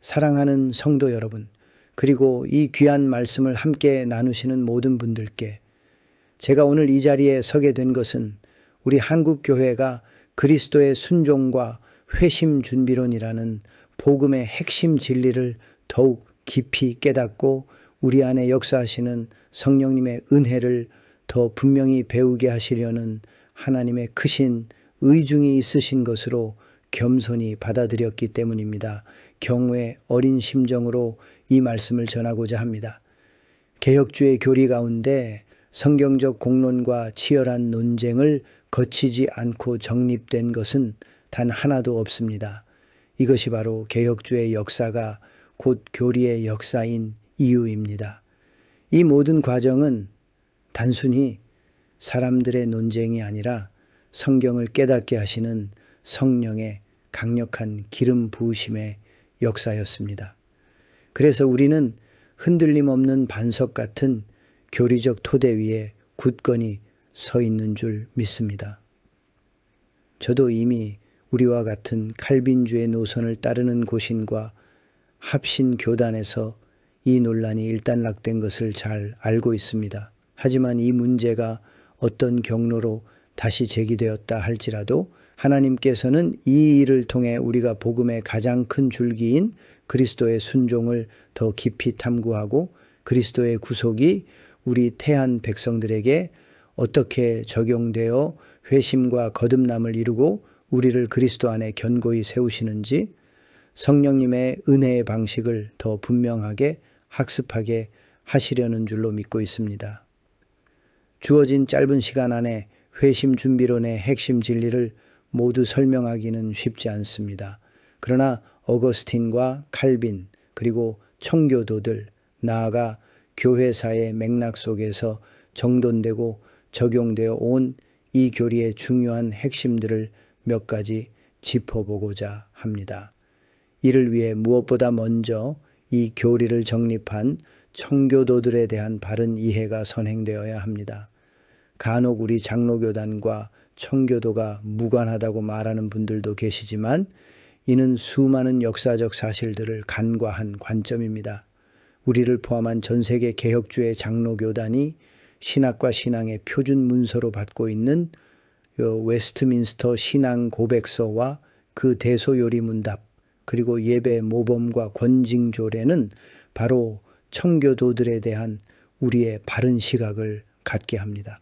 사랑하는 성도 여러분, 그리고 이 귀한 말씀을 함께 나누시는 모든 분들께 제가 오늘 이 자리에 서게 된 것은 우리 한국교회가 그리스도의 순종과 회심 준비론이라는 복음의 핵심 진리를 더욱 깊이 깨닫고 우리 안에 역사하시는 성령님의 은혜를 더 분명히 배우게 하시려는 하나님의 크신 의중이 있으신 것으로 겸손히 받아들였기 때문입니다. 경외 어린 심정으로 이 말씀을 전하고자 합니다. 개혁주의 교리 가운데 성경적 공론과 치열한 논쟁을 거치지 않고 정립된 것은 단 하나도 없습니다. 이것이 바로 개혁주의 역사가 곧 교리의 역사인 이유입니다. 이 모든 과정은 단순히 사람들의 논쟁이 아니라 성경을 깨닫게 하시는 성령의 강력한 기름 부으심의 역사였습니다. 그래서 우리는 흔들림 없는 반석 같은 교리적 토대 위에 굳건히 서 있는 줄 믿습니다. 저도 이미 우리와 같은 칼빈주의 노선을 따르는 고신과 합신 교단에서 이 논란이 일단락된 것을 잘 알고 있습니다. 하지만 이 문제가 어떤 경로로 다시 제기되었다 할지라도 하나님께서는 이 일을 통해 우리가 복음의 가장 큰 줄기인 그리스도의 순종을 더 깊이 탐구하고 그리스도의 구속이 우리 태한 백성들에게 어떻게 적용되어 회심과 거듭남을 이루고 우리를 그리스도 안에 견고히 세우시는지 성령님의 은혜의 방식을 더 분명하게 학습하게 하시려는 줄로 믿고 있습니다. 주어진 짧은 시간 안에 회심 준비론의 핵심 진리를 모두 설명하기는 쉽지 않습니다. 그러나 어거스틴과 칼빈 그리고 청교도들 나아가 교회사의 맥락 속에서 정돈되고 적용되어 온 이 교리의 중요한 핵심들을 몇 가지 짚어보고자 합니다. 이를 위해 무엇보다 먼저 이 교리를 정립한 청교도들에 대한 바른 이해가 선행되어야 합니다. 간혹 우리 장로교단과 청교도가 무관하다고 말하는 분들도 계시지만 이는 수많은 역사적 사실들을 간과한 관점입니다. 우리를 포함한 전 세계 개혁주의 장로교단이 신학과 신앙의 표준 문서로 받고 있는 웨스트민스터 신앙 고백서와 그 대소요리 문답 그리고 예배 모범과 권징조례는 바로 청교도들에 대한 우리의 바른 시각을 갖게 합니다.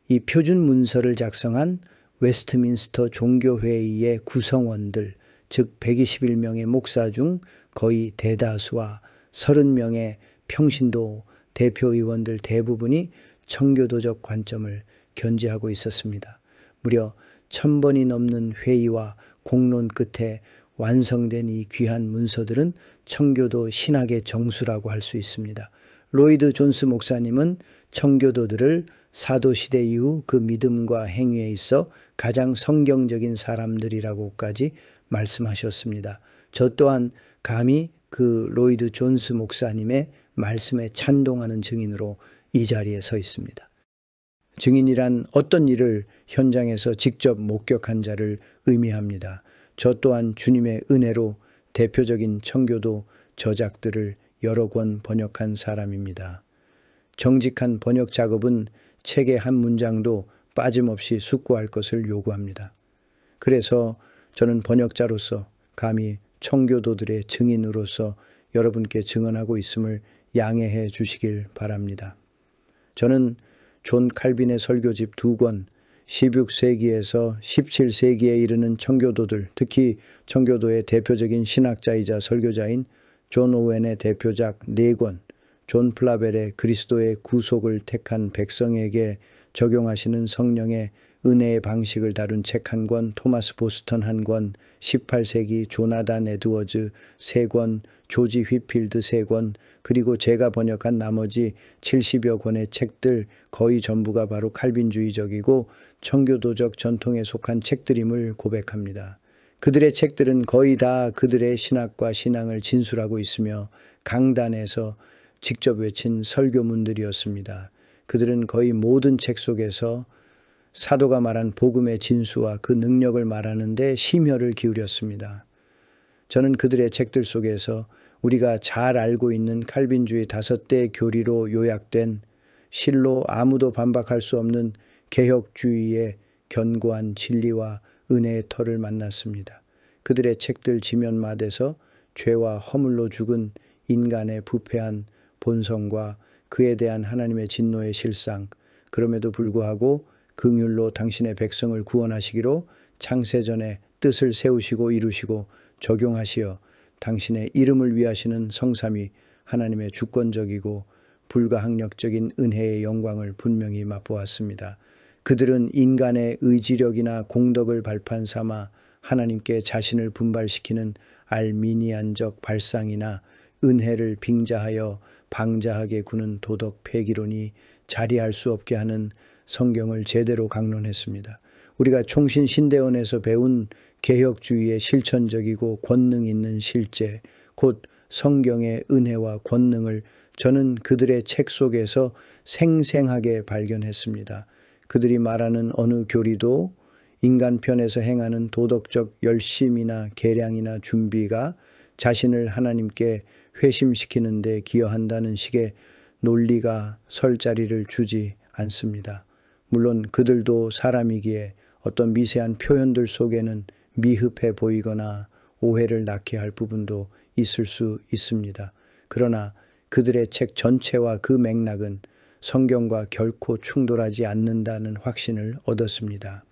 이 표준 문서를 작성한 웨스트민스터 종교회의의 구성원들, 즉 121명의 목사 중 거의 대다수와 30명의 평신도 대표의원들 대부분이 청교도적 관점을 견지하고 있었습니다. 무려 1000번이 넘는 회의와 공론 끝에 완성된 이 귀한 문서들은 청교도 신학의 정수라고 할 수 있습니다. 로이드 존스 목사님은 청교도들을 사도시대 이후 그 믿음과 행위에 있어 가장 성경적인 사람들이라고까지 말씀하셨습니다. 저 또한 감히 그 로이드 존스 목사님의 말씀에 찬동하는 증인으로 이 자리에 서 있습니다. 증인이란 어떤 일을 현장에서 직접 목격한 자를 의미합니다. 저 또한 주님의 은혜로 대표적인 청교도 저작들을 여러 권 번역한 사람입니다. 정직한 번역 작업은 책의 한 문장도 빠짐없이 숙고할 것을 요구합니다. 그래서 저는 번역자로서 감히 청교도들의 증인으로서 여러분께 증언하고 있음을 양해해 주시길 바랍니다. 저는 존 칼빈의 설교집 2권, 16세기에서 17세기에 이르는 청교도들, 특히 청교도의 대표적인 신학자이자 설교자인 존 오웬의 대표작 4권, 존 플라벨의 그리스도의 구속을 택한 백성에게 적용하시는 성령의 은혜의 방식을 다룬 책 1권, 토마스 보스턴 1권, 18세기 조나단 에드워즈 3권, 조지 휘필드 3권, 그리고 제가 번역한 나머지 70여 권의 책들 거의 전부가 바로 칼빈주의적이고 청교도적 전통에 속한 책들임을 고백합니다. 그들의 책들은 거의 다 그들의 신학과 신앙을 진술하고 있으며 강단에서 직접 외친 설교문들이었습니다. 그들은 거의 모든 책 속에서 사도가 말한 복음의 진수와 그 능력을 말하는 데 심혈을 기울였습니다. 저는 그들의 책들 속에서 우리가 잘 알고 있는 칼빈주의 5대 교리로 요약된 실로 아무도 반박할 수 없는 개혁주의의 견고한 진리와 은혜의 터를 만났습니다. 그들의 책들 지면마대에서 죄와 허물로 죽은 인간의 부패한 본성과 그에 대한 하나님의 진노의 실상, 그럼에도 불구하고 긍휼로 당신의 백성을 구원하시기로 창세전에 뜻을 세우시고 이루시고 적용하시어 당신의 이름을 위하시는 성삼위 하나님의 주권적이고 불가항력적인 은혜의 영광을 분명히 맛보았습니다. 그들은 인간의 의지력이나 공덕을 발판 삼아 하나님께 자신을 분발시키는 알미니안적 발상이나 은혜를 빙자하여 방자하게 구는 도덕 폐기론이 자리할 수 없게 하는 성경을 제대로 강론했습니다. 우리가 총신 신대원에서 배운 개혁주의의 실천적이고 권능 있는 실제, 곧 성경의 은혜와 권능을 저는 그들의 책 속에서 생생하게 발견했습니다. 그들이 말하는 어느 교리도 인간 편에서 행하는 도덕적 열심이나 계량이나 준비가 자신을 하나님께 회심시키는 데 기여한다는 식의 논리가 설 자리를 주지 않습니다. 물론 그들도 사람이기에 어떤 미세한 표현들 속에는 미흡해 보이거나 오해를 낳게 할 부분도 있을 수 있습니다. 그러나 그들의 책 전체와 그 맥락은 성경과 결코 충돌하지 않는다는 확신을 얻었습니다.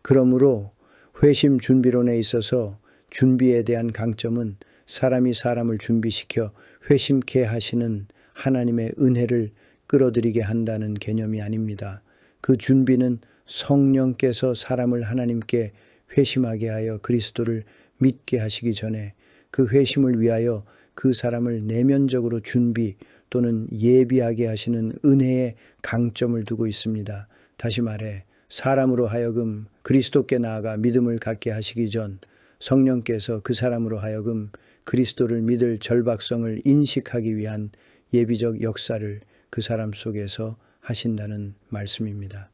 그러므로 회심 준비론에 있어서 준비에 대한 강점은 사람이 사람을 준비시켜 회심케 하시는 하나님의 은혜를 끌어들이게 한다는 개념이 아닙니다. 그 준비는 성령께서 사람을 하나님께 회심하게 하여 그리스도를 믿게 하시기 전에 그 회심을 위하여 그 사람을 내면적으로 준비 또는 예비하게 하시는 은혜의 강점을 두고 있습니다. 다시 말해 사람으로 하여금 그리스도께 나아가 믿음을 갖게 하시기 전 성령께서 그 사람으로 하여금 그리스도를 믿을 절박성을 인식하기 위한 예비적 역사를 그 사람 속에서 하신다는 말씀입니다.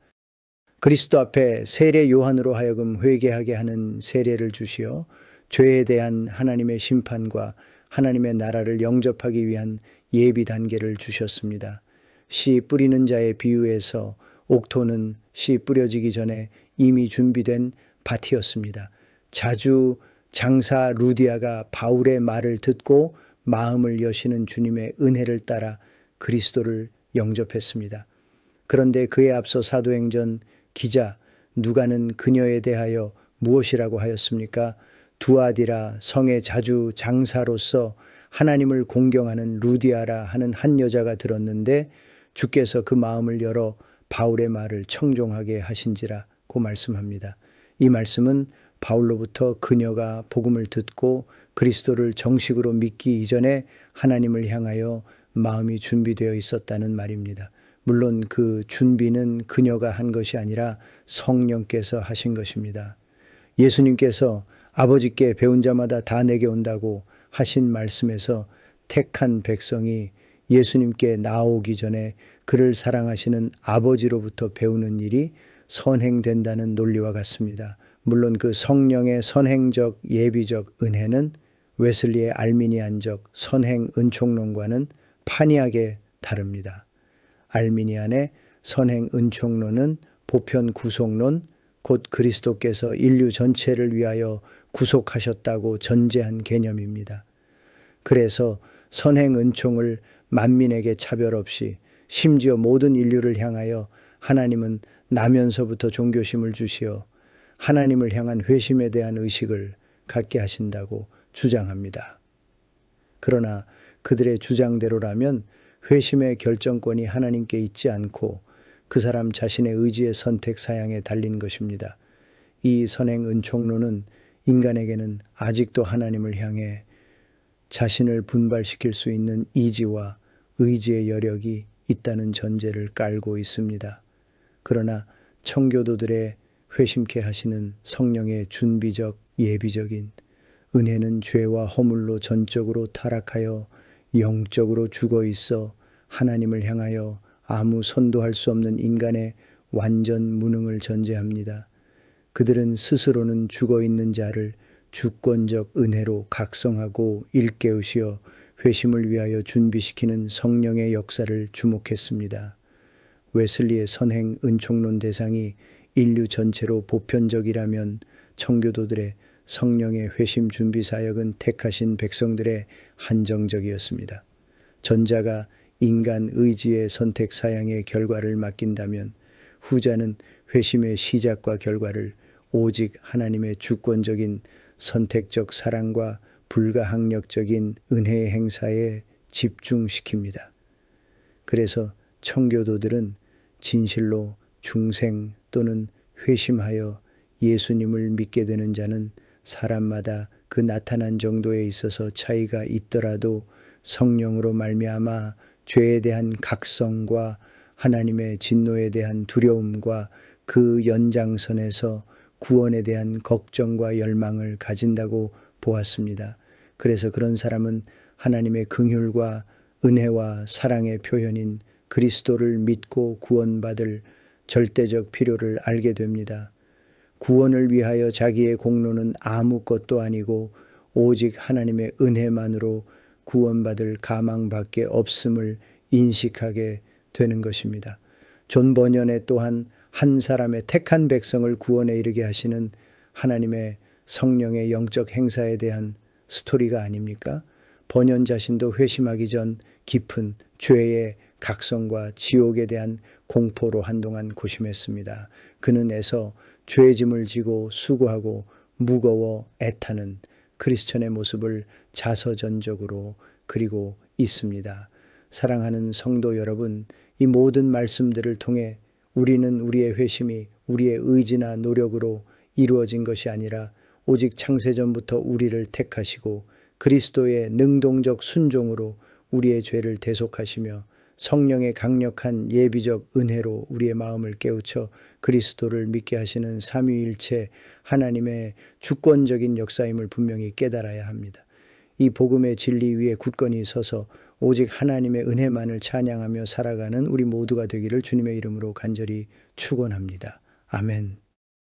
그리스도 앞에 세례 요한으로 하여금 회개하게 하는 세례를 주시어 죄에 대한 하나님의 심판과 하나님의 나라를 영접하기 위한 예비 단계를 주셨습니다. 씨 뿌리는 자의 비유에서 옥토는 씨 뿌려지기 전에 이미 준비된 밭이었습니다. 자주 장사 루디아가 바울의 말을 듣고 마음을 여시는 주님의 은혜를 따라 그리스도를 영접했습니다. 그런데 그에 앞서 사도행전 기자 누가는 그녀에 대하여 무엇이라고 하였습니까? 두아디라 성의 자주 장사로서 하나님을 공경하는 루디아라 하는 한 여자가 들었는데 주께서 그 마음을 열어 바울의 말을 청종하게 하신지라고 말씀합니다. 이 말씀은 바울로부터 그녀가 복음을 듣고 그리스도를 정식으로 믿기 이전에 하나님을 향하여 마음이 준비되어 있었다는 말입니다. 물론 그 준비는 그녀가 한 것이 아니라 성령께서 하신 것입니다. 예수님께서 아버지께 배운 자마다 다 내게 온다고 하신 말씀에서 택한 백성이 예수님께 나오기 전에 그를 사랑하시는 아버지로부터 배우는 일이 선행된다는 논리와 같습니다. 물론 그 성령의 선행적 예비적 은혜는 웨슬리의 알미니안적 선행 은총론과는 판이하게 다릅니다. 알미니안의 선행 은총론은 보편 구속론, 곧 그리스도께서 인류 전체를 위하여 구속하셨다고 전제한 개념입니다. 그래서 선행 은총을 만민에게 차별 없이 심지어 모든 인류를 향하여 하나님은 나면서부터 종교심을 주시어 하나님을 향한 회심에 대한 의식을 갖게 하신다고 주장합니다. 그러나 그들의 주장대로라면 회심의 결정권이 하나님께 있지 않고 그 사람 자신의 의지의 선택 사양에 달린 것입니다. 이 선행 은총론은 인간에게는 아직도 하나님을 향해 자신을 분발시킬 수 있는 이지와 의지의 여력이 있다는 전제를 깔고 있습니다. 그러나 청교도들의 회심케 하시는 성령의 준비적 예비적인 은혜는 죄와 허물로 전적으로 타락하여 영적으로 죽어 있어 하나님을 향하여 아무 선도할 수 없는 인간의 완전 무능을 전제합니다. 그들은 스스로는 죽어 있는 자를 주권적 은혜로 각성하고 일깨우시어 회심을 위하여 준비시키는 성령의 역사를 주목했습니다. 웨슬리의 선행 은총론 대상이 인류 전체로 보편적이라면 청교도들의 성령의 회심 준비 사역은 택하신 백성들의 한정적이었습니다. 전자가 인간 의지의 선택 사양의 결과를 맡긴다면 후자는 회심의 시작과 결과를 오직 하나님의 주권적인 선택적 사랑과 불가항력적인 은혜의 행사에 집중시킵니다. 그래서 청교도들은 진실로 중생 또는 회심하여 예수님을 믿게 되는 자는 사람마다 그 나타난 정도에 있어서 차이가 있더라도 성령으로 말미암아 죄에 대한 각성과 하나님의 진노에 대한 두려움과 그 연장선에서 구원에 대한 걱정과 열망을 가진다고 보았습니다. 그래서 그런 사람은 하나님의 긍휼과 은혜와 사랑의 표현인 그리스도를 믿고 구원받을 절대적 필요를 알게 됩니다. 구원을 위하여 자기의 공로는 아무것도 아니고 오직 하나님의 은혜만으로 구원받을 가망밖에 없음을 인식하게 되는 것입니다. 존 버년의 또한 한 사람의 택한 백성을 구원에 이르게 하시는 하나님의 성령의 영적 행사에 대한 스토리가 아닙니까? 버년 자신도 회심하기 전 깊은 죄의 각성과 지옥에 대한 공포로 한동안 고심했습니다. 그는 애서 죄의 짐을 지고 수고하고 무거워 애타는 크리스천의 모습을 자서전적으로 그리고 있습니다. 사랑하는 성도 여러분, 이 모든 말씀들을 통해 우리는 우리의 회심이 우리의 의지나 노력으로 이루어진 것이 아니라 오직 창세전부터 우리를 택하시고 그리스도의 능동적 순종으로 우리의 죄를 대속하시며 성령의 강력한 예비적 은혜로 우리의 마음을 깨우쳐 그리스도를 믿게 하시는 삼위일체 하나님의 주권적인 역사임을 분명히 깨달아야 합니다. 이 복음의 진리 위에 굳건히 서서 오직 하나님의 은혜만을 찬양하며 살아가는 우리 모두가 되기를 주님의 이름으로 간절히 축원합니다. 아멘.